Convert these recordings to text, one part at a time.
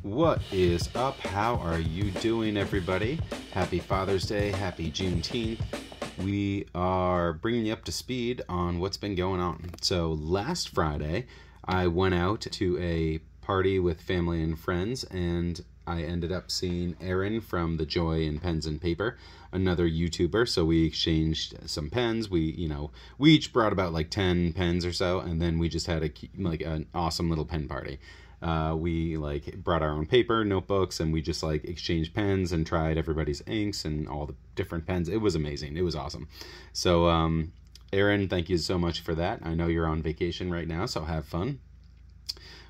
What is up? How are you doing, everybody? Happy Father's Day, happy Juneteenth. We are bringing you up to speed on what's been going on. So last Friday, I went out to a party with family and friends, and I ended up seeing Erin from The Joy in Pens and Paper, another YouTuber. So we exchanged some pens. We each brought about like 10 pens or so, and then we just had an awesome little pen party. We brought our own paper, notebooks, and we just exchanged pens and tried everybody's inks and all the different pens. It was amazing. It was awesome. So, Erin, thank you so much for that. I know you're on vacation right now, so have fun.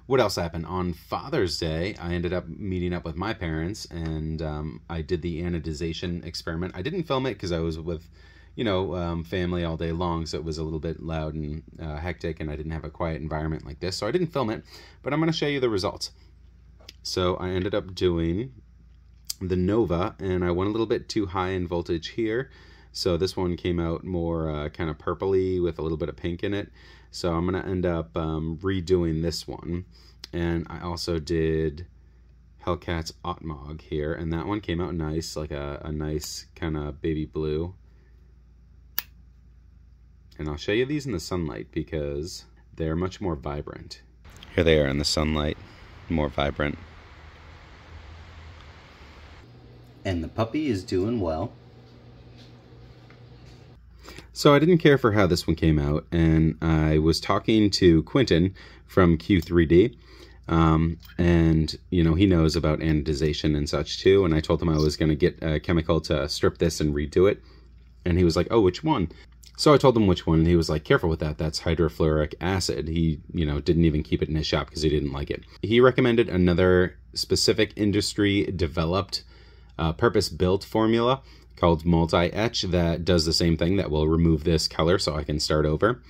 What else happened? On Father's Day, I ended up meeting up with my parents, and I did the anodization experiment. I didn't film it because I was with family all day long, so it was a little bit loud and hectic, and I didn't have a quiet environment like this, so I didn't film it, but I'm going to show you the results. So I ended up doing the Nova, and I went a little bit too high in voltage here, so this one came out more kind of purpley with a little bit of pink in it, so I'm going to end up redoing this one. And I also did Hellcat's Otmog here, and that one came out nice, like a nice kind of baby blue. And I'll show you these in the sunlight because they're much more vibrant. Here they are in the sunlight, more vibrant. And the puppy is doing well. So I didn't care for how this one came out, and I was talking to Quentin from Q3D, and he knows about anodization and such too, and I told him I was going to get a chemical to strip this and redo it, and he was like, oh, which one? So I told him which one, and he was like, careful with that, that's hydrofluoric acid. He, didn't even keep it in his shop because he didn't like it. He recommended another specific industry-developed, purpose-built formula called multi-etch that does the same thing, that will remove this color so I can start over.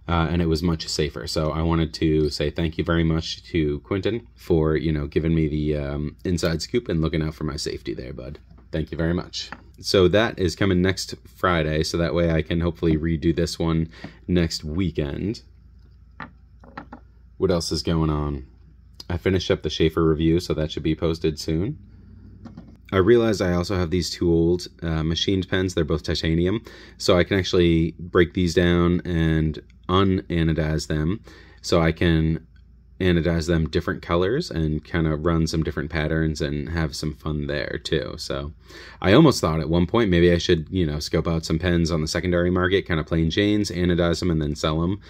And it was much safer. So I wanted to say thank you very much to Quentin for, giving me the inside scoop and looking out for my safety there, bud. Thank you very much. So that is coming next Friday, so that way I can hopefully redo this one next weekend. What else is going on? I finished up the Schaefer review, so that should be posted soon. I realized I also have these two old machined pens. They're both titanium, so I can actually break these down and unanodize them, so I can anodize them different colors and kind of run some different patterns and have some fun there too. So I almost thought at one point maybe I should, scope out some pens on the secondary market, kind of plain Janes, anodize them and then sell them.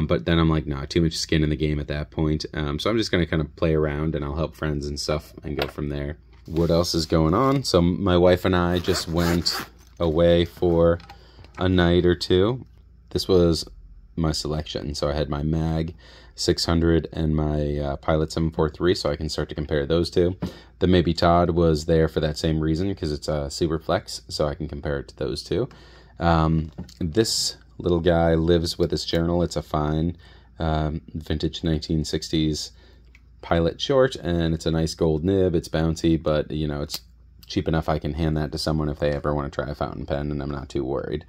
But then I'm like, nah, too much skin in the game at that point. So I'm just going to kind of play around, and I'll help friends and stuff and go from there. What else is going on? So my wife and I just went away for a night or two. This was my selection. So I had my Mag 600 and my Pilot 743, so I can start to compare those two. The Maybe Todd was there for that same reason, because it's a Superflex, so I can compare it to those two. This little guy lives with his journal. It's a fine vintage 1960s Pilot short, and it's a nice gold nib. It's bouncy, but it's cheap enough I can hand that to someone if they ever want to try a fountain pen, and I'm not too worried.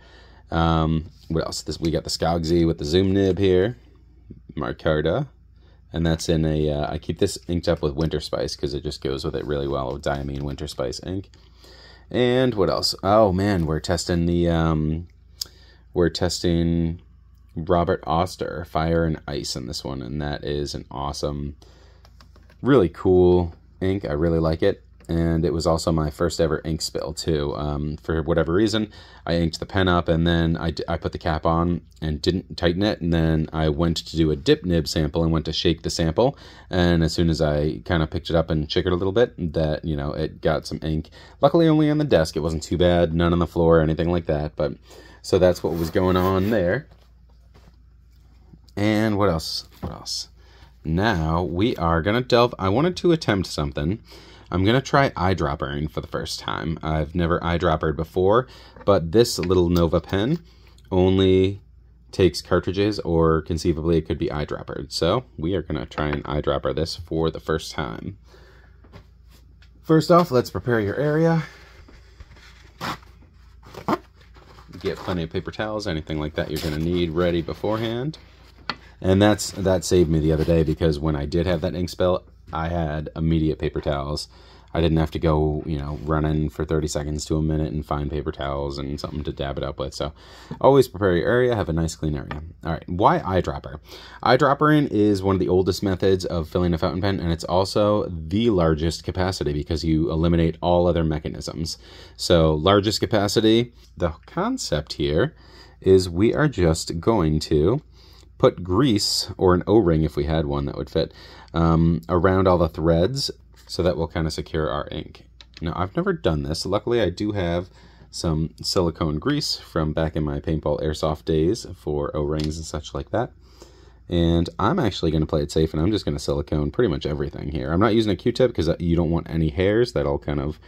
What else? We got the Skogsy with the zoom nib here, Marcarda, and that's in a, I keep this inked up with Winter Spice because it just goes with it really well, with Diamine Winter Spice ink. And what else? Oh man, we're testing Robert Oster Fire and Ice in this one, and that is an awesome, really cool ink. I really like it. And it was also my first ever ink spill too. For whatever reason, I inked the pen up, and then I put the cap on and didn't tighten it, and then I went to do a dip nib sample and went to shake the sample, and as soon as I kind of picked it up and shook it a little bit, that it got some ink. Luckily only on the desk, it wasn't too bad, none on the floor or anything like that. But so that's what was going on there. And what else? Now we are gonna delve. I wanted to attempt something. I'm going to try eyedroppering for the first time. I've never eyedroppered before, but this little Nova pen only takes cartridges, or conceivably it could be eyedroppered. So we are going to try and eyedropper this for the first time. First off, let's prepare your area. Get plenty of paper towels, anything like that you're going to need ready beforehand. And that saved me the other day, because when I did have that ink spill, I had immediate paper towels. I didn't have to go, you know, running for 30 seconds to a minute and find paper towels and something to dab it up with. So always prepare your area, have a nice clean area. All right, why eyedropper? Eyedroppering is one of the oldest methods of filling a fountain pen, and it's also the largest capacity because you eliminate all other mechanisms. So largest capacity, the concept here is we are just going to put grease, or an O-ring if we had one that would fit, around all the threads, so that will kind of secure our ink. Now, I've never done this. Luckily, I do have some silicone grease from back in my paintball airsoft days for O-rings and such like that. And I'm actually going to play it safe, and I'm just going to silicone pretty much everything here. I'm not using a Q-tip because you don't want any hairs. That'll kind of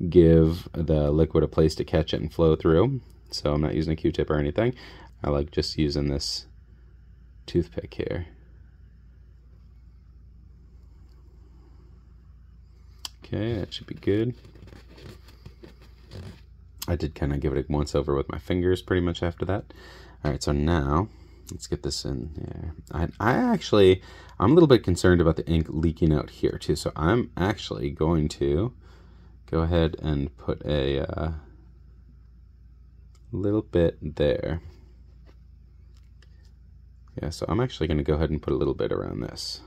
give the liquid a place to catch it and flow through. So I'm not using a Q-tip or anything. I like just using this toothpick here. Okay, that should be good. I did kind of give it a once over with my fingers pretty much after that. All right, so now let's get this in there. I'm a little bit concerned about the ink leaking out here too, so I'm actually going to go ahead and put a little bit there. Yeah, so I'm actually going to go ahead and put a little bit around this,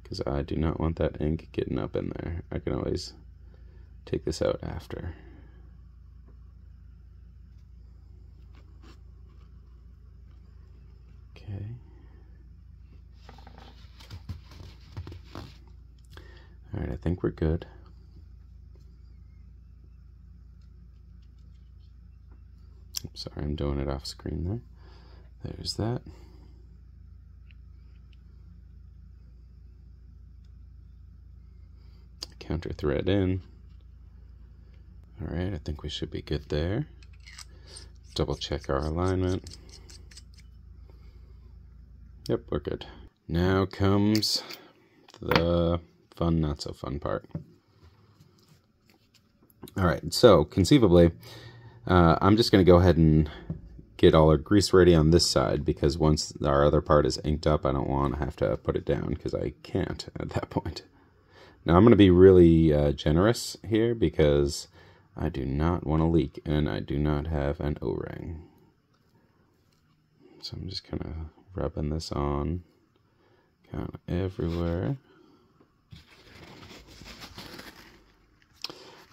because I do not want that ink getting up in there. I can always take this out after. Okay. All right, I think we're good. I'm sorry, I'm doing it off screen there. There's that. Counter thread in. All right, I think we should be good there. Double check our alignment. Yep, we're good. Now comes the fun, not so fun part. All right, so conceivably, I'm just going to go ahead and get all our grease ready on this side, because once our other part is inked up, I don't want to have to put it down, because I can't at that point. Now I'm going to be really generous here, because I do not want to leak, and I do not have an O-ring. So I'm just kind of rubbing this on kind of everywhere.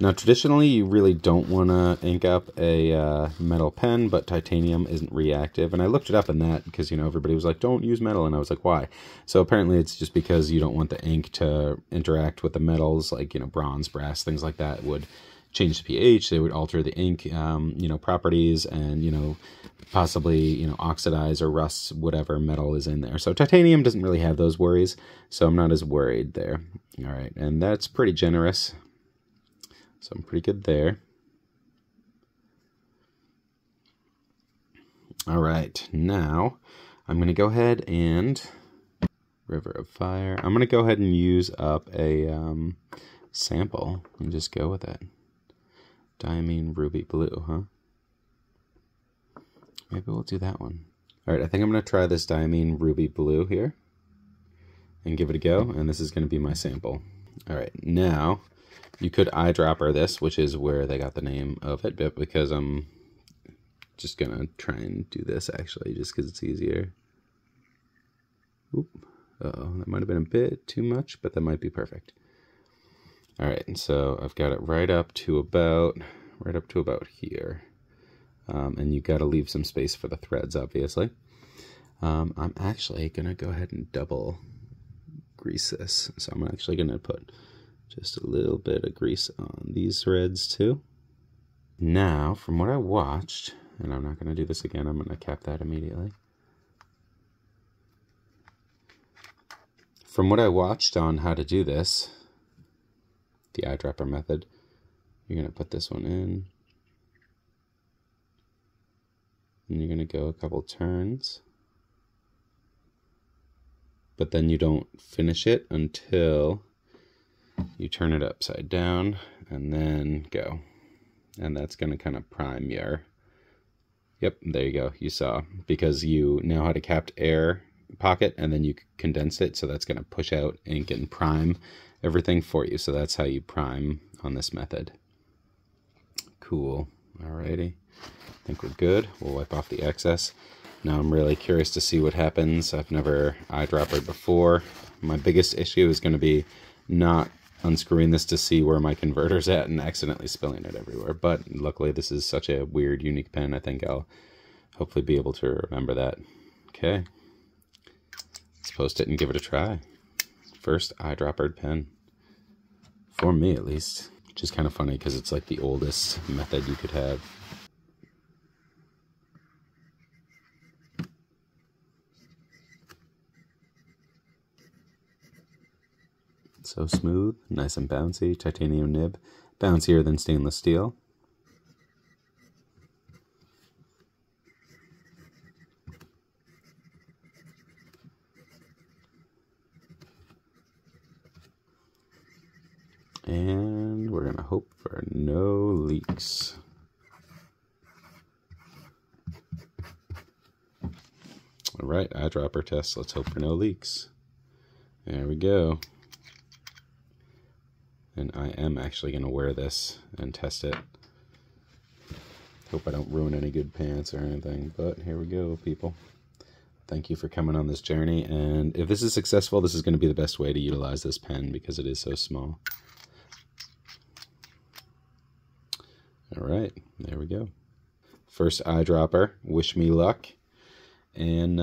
Now, traditionally, you really don't want to ink up a metal pen, but titanium isn't reactive. And I looked it up in that because, you know, everybody was like, don't use metal. And I was like, why? So apparently it's just because you don't want the ink to interact with the metals, like, you know, bronze, brass, things like that would change the pH. They would alter the ink, you know, properties, and, you know, possibly, you know, oxidize or rust whatever metal is in there. So titanium doesn't really have those worries, so I'm not as worried there. All right, and that's pretty generous. So I'm pretty good there. All right, now I'm going to go ahead and River of Fire. I'm going to go ahead and use up a sample and just go with it. Diamine Ruby Blue, huh? Maybe we'll do that one. All right, I think I'm going to try this Diamine Ruby Blue here and give it a go, and this is going to be my sample. All right, now you could eyedropper this, which is where they got the name of it, but because I'm just going to try and do this actually, just because it's easier. Oop. Uh-oh, that might have been a bit too much, but that might be perfect. All right, and so I've got it right up to about here. And you got to leave some space for the threads, obviously. I'm actually going to go ahead and double grease this. So I'm actually going to put just a little bit of grease on these threads too. Now, from what I watched, and I'm not going to do this again, I'm going to cap that immediately. From what I watched on how to do this, the eyedropper method, you're going to put this one in, and you're going to go a couple turns, but then you don't finish it until you turn it upside down and then go. And that's going to kind of prime your, yep, there you go, you saw, because you know how to cap air pocket, and then you condense it, so that's going to push out ink and prime everything for you. So that's how you prime on this method. Cool. Alrighty, I think we're good. We'll wipe off the excess. Now I'm really curious to see what happens. I've never eyedroppered before. My biggest issue is going to be not unscrewing this to see where my converter's at and accidentally spilling it everywhere. But luckily this is such a weird, unique pen. I think I'll hopefully be able to remember that. Okay, let's post it and give it a try. First eyedroppered pen, for me at least, which is kind of funny because it's like the oldest method you could have. So smooth, nice and bouncy, titanium nib, bouncier than stainless steel. And we're gonna hope for no leaks. All right, eyedropper test, let's hope for no leaks. There we go. And I am actually going to wear this and test it. Hope I don't ruin any good pants or anything, but here we go, people. Thank you for coming on this journey, and if this is successful, this is going to be the best way to utilize this pen because it is so small. All right, there we go. First eyedropper, wish me luck. And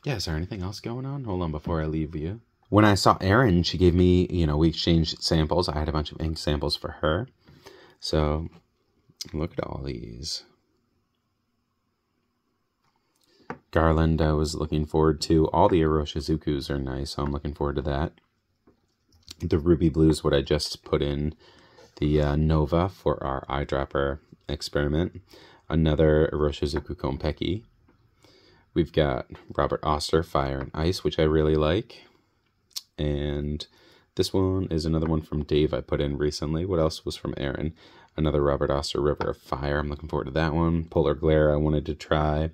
yeah, is there anything else going on? Hold on before I leave you. When I saw Erin, she gave me, we exchanged samples. I had a bunch of ink samples for her. So, look at all these. Garland, I was looking forward to. All the Iroshizukus are nice, so I'm looking forward to that. The Ruby Blues, what I just put in the Nova for our eyedropper experiment. Another Iroshizuku Konpeki. We've got Robert Oster, Fire and Ice, which I really like. And this one is another one from Dave I put in recently. What else was from Erin? Another Robert Oster, River of Fire. I'm looking forward to that one. Polar Glare I wanted to try.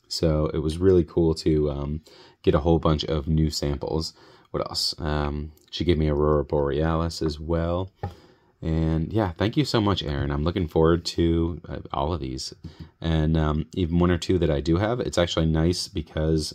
So it was really cool to get a whole bunch of new samples. What else? She gave me Aurora Borealis as well. And yeah, thank you so much, Erin. I'm looking forward to all of these. And even one or two that I do have, it's actually nice because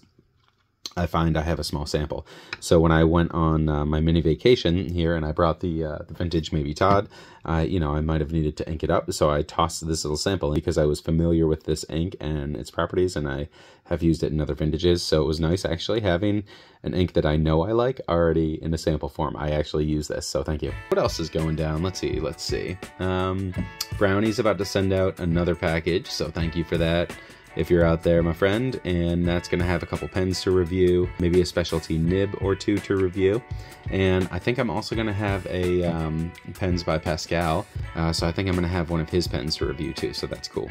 I find I have a small sample. So when I went on my mini vacation here and I brought the vintage Maybe Todd, I might have needed to ink it up. So I tossed this little sample because I was familiar with this ink and its properties, and I have used it in other vintages. So it was nice actually having an ink that I know I like already in a sample form. I actually use this, so thank you. What else is going down? Let's see. Brownie's about to send out another package, so thank you for that. If you're out there, my friend, and that's going to have a couple pens to review, maybe a specialty nib or two to review. And I think I'm also going to have a Pens by Pascal, so I think I'm going to have one of his pens to review too, so that's cool.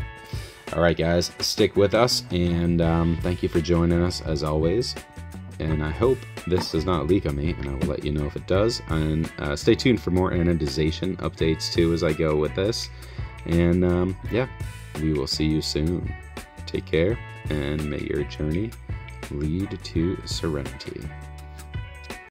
All right, guys, stick with us, and thank you for joining us as always. And I hope this does not leak on me, and I will let you know if it does. And stay tuned for more anodization updates too as I go with this. And yeah, we will see you soon. Take care, and may your journey lead to serenity.